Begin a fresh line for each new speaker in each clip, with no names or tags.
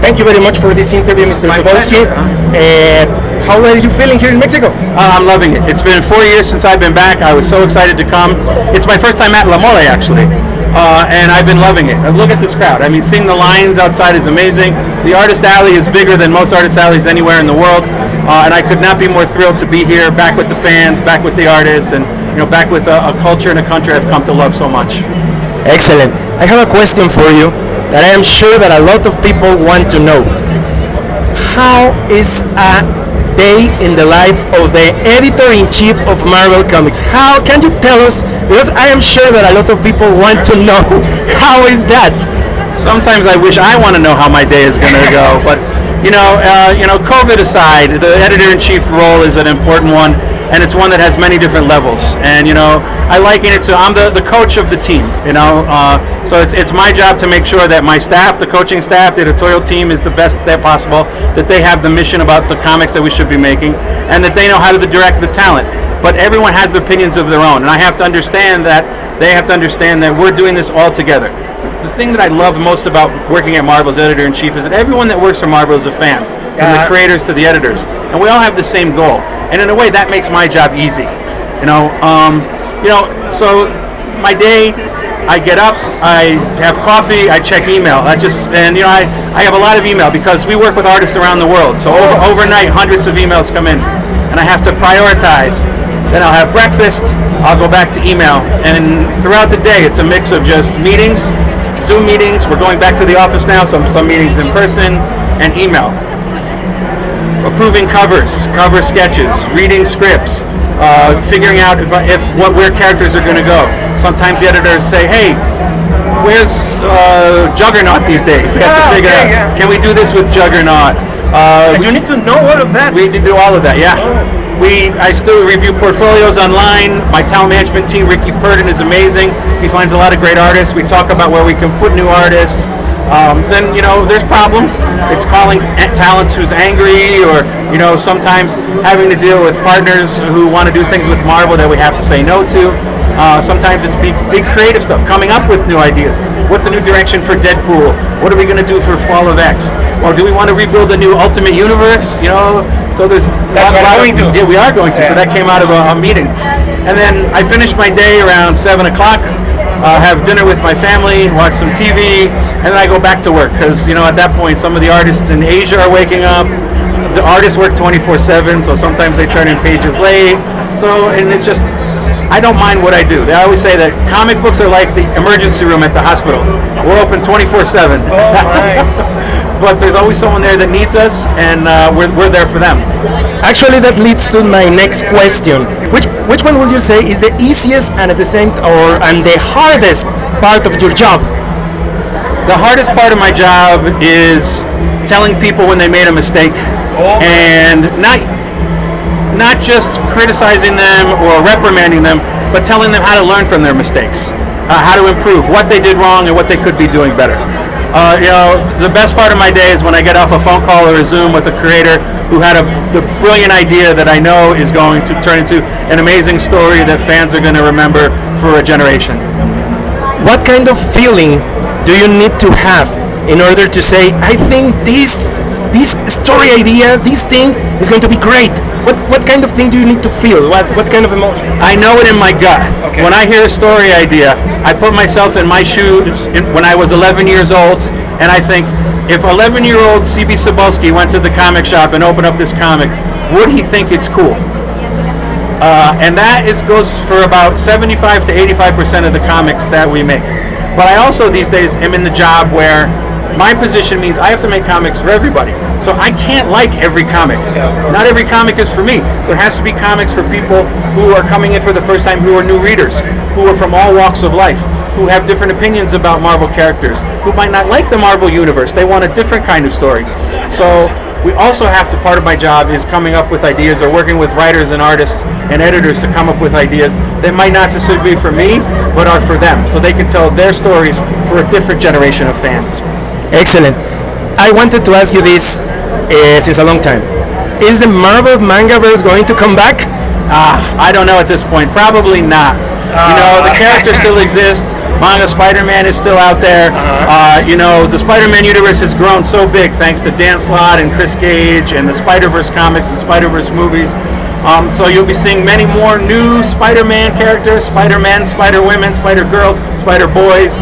Thank you very much for this interview, Mr. Cebulski. How are you feeling here in Mexico?
I'm loving it. It's been 4 years since I've been back. I was so excited to come. It's my first time at La Mole, actually. And I've been loving it. Look at this crowd. I mean, seeing the lines outside is amazing. The Artist Alley is bigger than most Artist Alleys anywhere in the world. And I could not be more thrilled to be here, back with the fans, back with the artists, and back with a culture and a country I've come to love so much.
Excellent. I have a question for you that I am sure that a lot of people want to know. How is a day in the life of the editor-in-chief of Marvel Comics? How can you tell us? Because I am sure that a lot of people want to know. How is that?
Sometimes I wish I want to know how my day is going to go, but COVID aside, the editor-in-chief role is an important one, and it's one that has many different levels. And I liken it to I'm the coach of the team. So it's my job to make sure that my staff, the coaching staff, the editorial team is the best that possible, that they have the mission about the comics that we should be making, and that they know how to direct the talent. But everyone has the opinions of their own, and I have to understand that they have to understand that we're doing this all together. The thing that I love most about working at Marvel as editor-in-chief is that everyone that works for Marvel is a fan, from the creators to the editors, and we all have the same goal. And in a way, that makes my job easy. So my day, I get up, I have coffee, I check email. I have a lot of email because we work with artists around the world. So overnight, hundreds of emails come in, and I have to prioritize. Then I'll have breakfast, I'll go back to email, and throughout the day, it's a mix of just meetings, Zoom meetings. We're going back to the office now, some meetings in person, and email. Approving covers, cover sketches, reading scripts, figuring out where characters are going to go. Sometimes the editors say, "Hey, where's Juggernaut these days? We have to figure out. Can we do this with Juggernaut?"
And you need to know all of that.
We do all of that. Yeah. I still review portfolios online. My talent management team, Ricky Purdon, is amazing. He finds a lot of great artists. We talk about where we can put new artists. Then there's problems. It's calling talent who's angry, or sometimes having to deal with partners who want to do things with Marvel that we have to say no to. Sometimes it's big creative stuff, coming up with new ideas. What's a new direction for Deadpool? What are we going to do for Fall of X? Or do we want to rebuild a new Ultimate Universe? So there's yeah, we are going to. So that came out of a meeting. And then I finish my day around 7 o'clock. Have dinner with my family, watch some TV, and then I go back to work because at that point some of the artists in Asia are waking up. The artists work 24/7, so sometimes they turn in pages late. So it's just, I don't mind what I do. They always say that comic books are like the emergency room at the hospital. We're open 24/7. But there's always someone there that needs us, and we're there for them.
Actually, that leads to my next question. Which one would you say is the easiest and at the same and the hardest part of your job?
The hardest part of my job is telling people when they made a mistake, and not just criticizing them or reprimanding them, but telling them how to learn from their mistakes, how to improve, what they did wrong and what they could be doing better. The best part of my day is when I get off a phone call or a Zoom with a creator who had the brilliant idea that I know is going to turn into an amazing story that fans are going to remember for a generation.
What kind of feeling do you need to have in order to say, I think this story idea, this thing is going to be great? What kind of thing do you need to feel? What kind of emotion?
I know it in my gut. Okay. When I hear a story idea, I put myself in my shoes when I was 11 years old, and I think, if 11-year-old C.B. Cebulski went to the comic shop and opened up this comic, would he think it's cool? And that goes for about 75 to 85% of the comics that we make. But I also these days am in the job where my position means I have to make comics for everybody. So I can't like every comic. Not every comic is for me. There has to be comics for people who are coming in for the first time, who are new readers, who are from all walks of life, who have different opinions about Marvel characters, who might not like the Marvel universe. They want a different kind of story. So we also have to, part of my job is coming up with ideas, or working with writers and artists and editors to come up with ideas that might not necessarily be for me, but are for them, so they can tell their stories for a different generation of fans.
Excellent. I wanted to ask you this since a long time. Is the Marvel Mangaverse going to come back?
I don't know at this point. Probably not. The characters still exist. Manga Spider-Man is still out there. You know, the Spider-Man universe has grown so big thanks to Dan Slott and Chris Gage and the Spider-Verse comics, the Spider-Verse movies. So you'll be seeing many more new Spider-Man characters, Spider-Men, Spider-Women, Spider-Girls, Spider-Boys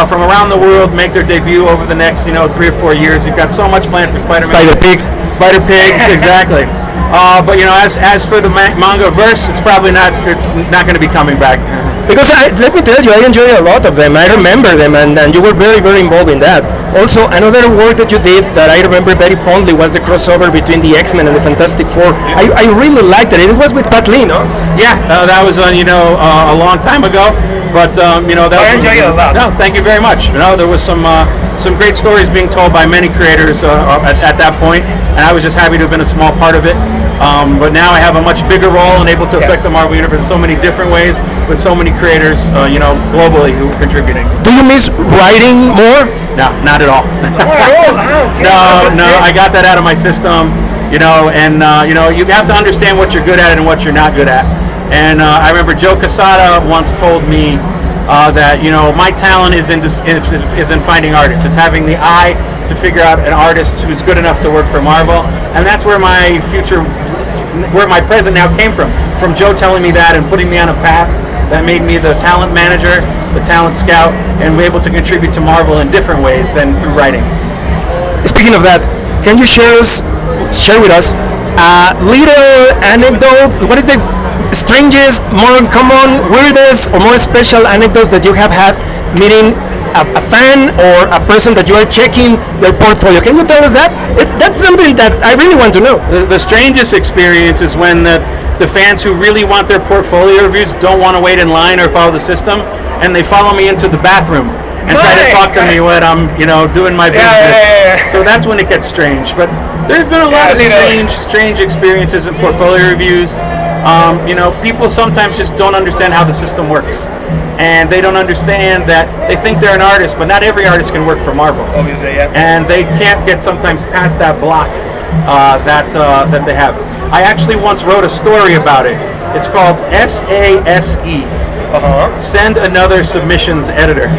from around the world make their debut over the next, 3 or 4 years. We've got so much planned for Spider-Man.
Spider-Pigs.
Spider-Pigs, exactly. But as for the manga verse, it's not going to be coming back.
Because let me tell you, I enjoy a lot of them. I remember them, and you were very, very involved in that. Also, another work that you did that I remember very fondly was the crossover between the X-Men and the Fantastic Four. I really liked it. It was with Pat Lee, no?
Yeah, that was a long time ago. But that
I enjoy it a lot.
No, thank you very much. There was some great stories being told by many creators at that point, and I was just happy to have been a small part of it. But now I have a much bigger role and able to affect the Marvel Universe in so many different ways with so many creators, globally who are contributing.
Do you miss writing more?
No, not at all. No, I got that out of my system, and you have to understand what you're good at and what you're not good at. And I remember Joe Quesada once told me that my talent is in finding artists. It's having the eye to figure out an artist who's good enough to work for Marvel, and that's where my present now came from Joe telling me that and putting me on a path that made me the talent manager, the talent scout, and be able to contribute to Marvel in different ways than through writing.
Speaking of that, can you share with us a little anecdote? What is the strangest, more uncommon, weirdest, or more special anecdotes that you have had meeting a fan or a person that you are checking their portfolio? Can you tell us that? That's something that I really want to know.
The strangest experience is when the fans who really want their portfolio reviews don't want to wait in line or follow the system, and they follow me into the bathroom and try to talk to me when I'm, doing my business. Yeah. So that's when it gets strange. But there's been a lot of strange experiences in portfolio reviews. People sometimes just don't understand how the system works. And they don't understand that they think they're an artist, but not every artist can work for Marvel.
Obviously, yeah.
And they can't get sometimes past that block that they have. I actually once wrote a story about it. It's called SASE. Send Another Submissions Editor.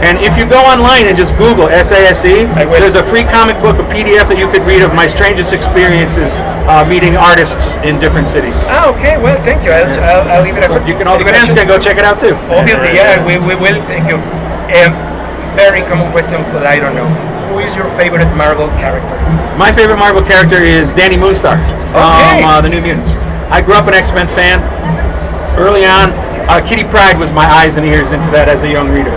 And if you go online and just Google SASE, there's a free comic book, a PDF that you could read of my strangest experiences meeting artists in different cities.
Okay, well, thank you. I'll leave it at
you can. All the fans can go check it out too.
Obviously, yeah, we will. Thank you. Very common question, but I don't know. Who is your favorite Marvel character?
My favorite Marvel character is Danny Moonstar from the New Mutants. I grew up an X-Men fan. Early on, Kitty Pryde was my eyes and ears into that as a young reader.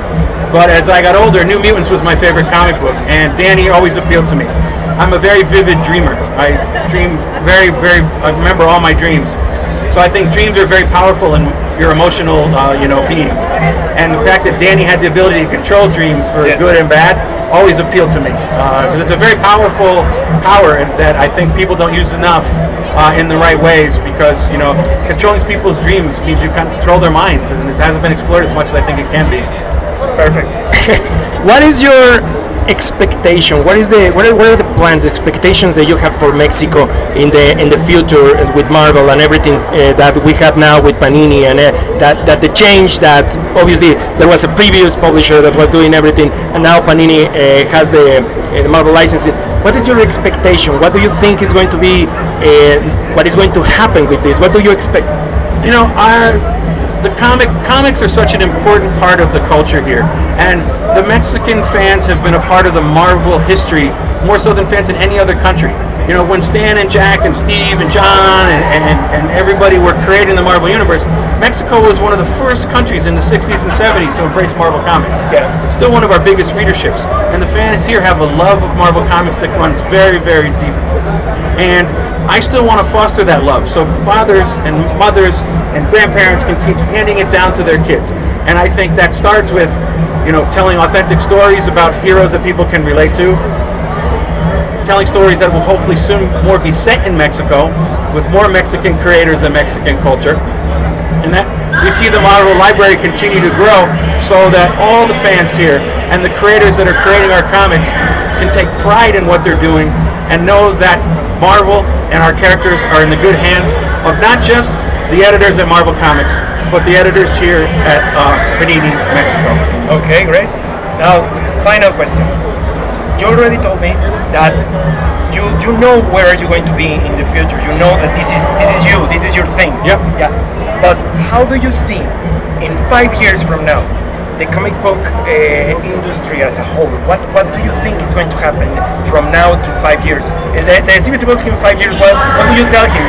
But as I got older, New Mutants was my favorite comic book, and Danny always appealed to me. I'm a very vivid dreamer. I dream I remember all my dreams. So I think dreams are very powerful in your emotional, being. And the fact that Danny had the ability to control dreams for good and bad always appealed to me. Because it's a very powerful power that I think people don't use enough in the right ways, because, controlling people's dreams means you can control their minds, and it hasn't been explored as much as I think it can be.
Perfect.
What is your expectation? What are the plans, expectations that you have for Mexico in the future with Marvel and everything that we have now with Panini, and that the change that obviously there was a previous publisher that was doing everything, and now Panini has the Marvel licensing. What is your expectation? What do you think is going to be? What is going to happen with this? What do you expect?
The comics are such an important part of the culture here, and the Mexican fans have been a part of the Marvel history more so than fans in any other country. When Stan and Jack and Steve and John and everybody were creating the Marvel Universe, Mexico was one of the first countries in the 60s and 70s to embrace Marvel Comics.
Yeah.
It's still one of our biggest readerships, and the fans here have a love of Marvel Comics that runs very, very deep. And I still want to foster that love, so fathers and mothers and grandparents can keep handing it down to their kids. And I think that starts with, telling authentic stories about heroes that people can relate to, telling stories that will hopefully soon more be set in Mexico with more Mexican creators and Mexican culture. And that we see the Marvel library continue to grow so that all the fans here and the creators that are creating our comics can take pride in what they're doing and know that Marvel and our characters are in the good hands of not just the the editors at Marvel Comics, but the editors here at Panini, Mexico.
Okay, great. Now, final question. You already told me that you know where are you going to be in the future. You know that this is you, this is your thing.
Yep.
Yeah. But how do you see in 5 years from now the comic book industry as a whole? What do you think is going to happen from now to 5 years? The Cebulski in 5 years, what do you tell him?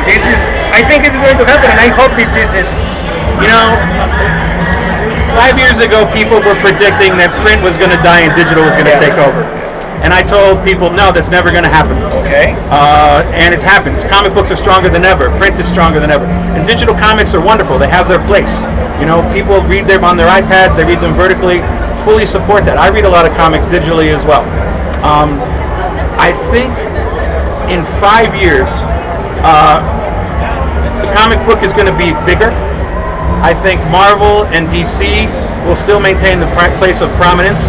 I think this is going to happen, and I hope this is it.
You know, 5 years ago, people were predicting that print was going to die and digital was going to take over. And I told people, no, that's never going to happen.
Okay.
And it happens. Comic books are stronger than ever. Print is stronger than ever. And digital comics are wonderful. They have their place. You know, people read them on their iPads. They read them vertically. Fully support that. I read a lot of comics digitally as well. I think in 5 years, the comic book is going to be bigger. I think Marvel and DC will still maintain the place of prominence.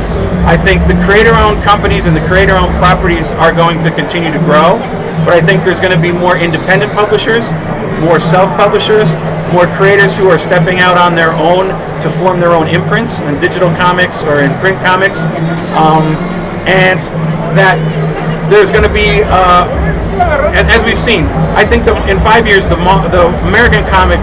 I think the creator-owned companies and the creator-owned properties are going to continue to grow, but I think there's going to be more independent publishers, more self-publishers, more creators who are stepping out on their own to form their own imprints in digital comics or in print comics, and that there's going to be, as we've seen, I think in 5 years the American comic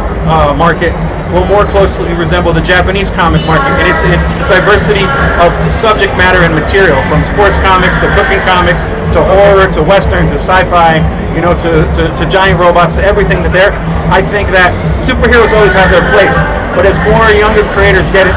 market will more closely resemble the Japanese comic market in its diversity of subject matter and material, from sports comics to cooking comics to horror to western to sci-fi, you know, to giant robots to everything that there. I think that superheroes always have their place, but as more younger creators get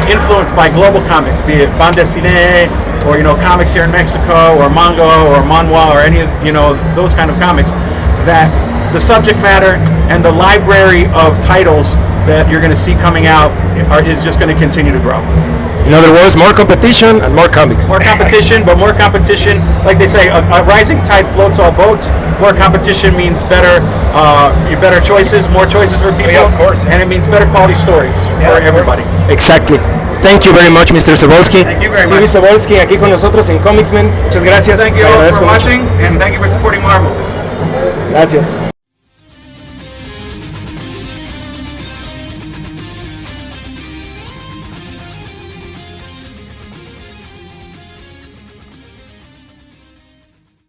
influenced by global comics, be it bande dessinée or, you know, comics here in Mexico or manga or manhwa or any, you know, those kind of comics, that the subject matter and the library of titles that you're going to see coming out is just going to continue to grow.
In other words, more competition and more comics.
More competition, but more competition, like they say, a rising tide floats all boats. More competition means better choices, more choices for people,
yeah, of course,
and it means better quality stories for everybody.
Exactly. Thank you very much, Mr. Cebulski.
Thank you very much.
Cebulski aquí con nosotros en ComiXmen. Muchas gracias.
Thank you all for watching, and thank you for supporting Marvel.
Gracias.